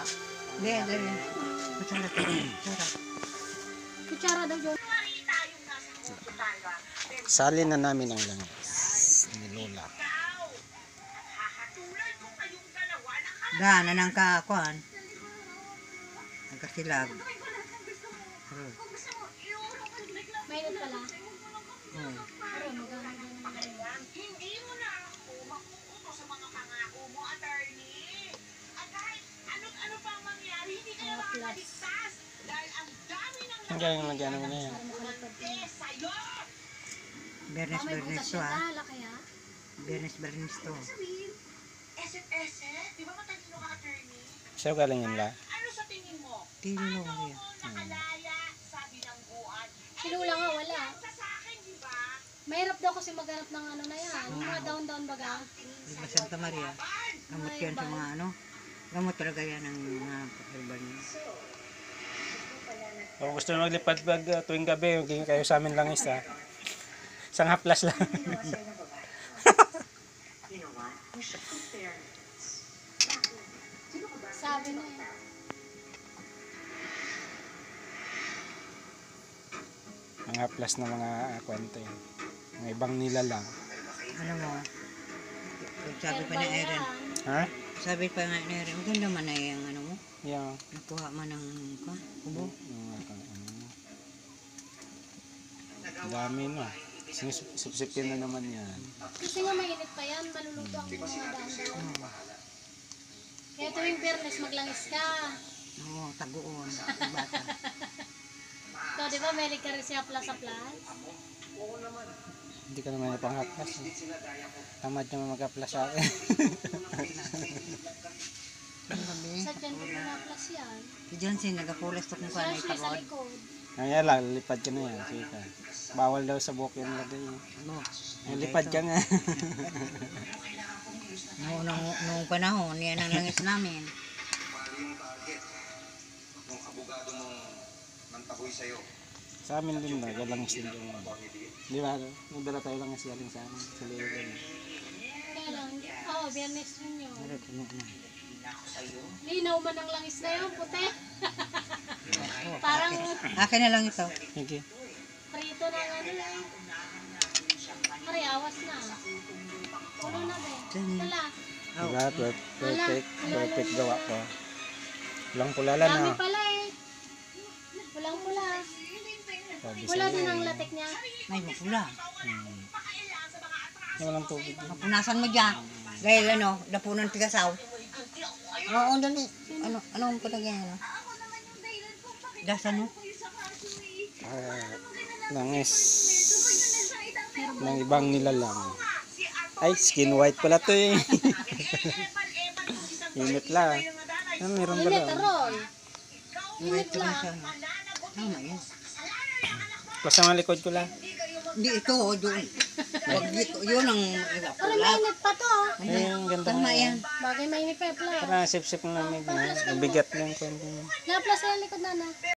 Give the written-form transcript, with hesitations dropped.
Hindi. Kutsara. Kutsara daw yun. Salin na namin ang langis ni Lola. Gana ng kakuan. Nagkasilag. Mainit pala. Oh. Pero maganda na. Hindi mo na ako makukuto sa mga pangako mo, attorney. At kahit ano pang mangyari, hindi ka na makakaligtas. Dahil ang dami ng Ang galing nagyan mo na yan. nakakalimutan sa'yo. Bernes May to butas siya ha. tala kaya. Bernes to. SF, di ba matalino ka, attorney? Sa'yo galing yun la? Ano sa tingin mo? Tilo Paano Maria. mo nakalaya sa bilangguan? Sinula nga wala. Sa akin, di ba? Mahirap daw kasi maghanap ng ano na yan. Yung mga down baga. Diba Santa Maria? Gamot yan sa mga ano. Gamot talaga yan ng mga herbal niya. Kung gusto nyo maglipad pag tuwing gabi, magiging kayo sa amin langis ha. Isang haplas lang. Sabi na eh. Mga haplas na mga kwento yun. Mga ibang nilalang. Ano mo? Sabi pa ni Erin. Ha? Sabi pa nga ni Erin, maganda man na yung ano mo. Yung... Nakuha man ng kubo. Ang dami no. Sipsipin na naman yan. Kasi nga mainit pa yan. Maluluto ang mga daan. Kaya tuwing Biyernes maglangis ka. Oo, taguon. Bata. So, di ba may ka rin siya plus-plus? Hindi ka naman yung panghaplas. Eh. Tamad nyo mag-haplas sa akin. Sa dyan mo na plus yan. Si Johnson, nagapulas to kung kano Sa sa ipagod. likod. Ngayon lang, lipad ka na yan. Sige ka. Bawal daw sa buhok yung lagay. Ano? Ay, lipad ka nga. Noong panahon, yan ang langis namin. Sa amin din ba, galangis din yung di ba? Nagdala tayo langis galing sa amin. Sa liigan. Kaya lang, Biyernes rin yun. Meron tunog na. Linaw man ang langis na yun, puti. Parang Akin na lang ito. Sige. prito ng ano lang. Mariawas na. Ulo na ba? Wala. Diba? Perfect gawa ko. Walang pulala Dami na. pala eh. Walang pula. Sabi Wala sa'yo din ang eh. latik niya. May mapula. Walang tubig yun. Mapunasan mo dyan. Gaya ano, dapunan tigasaw. Oo, dali. Anong palagay ano? Dasan mo? Langis. Ng ibang nilalang. Ay, skin white pala to eh. Init lang. Ah, meron ba Init, lang? Roy. Init Ito na lang. siya. Tama yan. Plus ang likod ko lang. Hindi, ito, doon. Wag dito. Yun ang Pero mainit pa to. Ay, ang ganda Tama nga. yan. Bagay mainit pa yung pla. Parang sip-sip ng lamig na. Ang bigat lang kwento. Na-plus yung likod na na.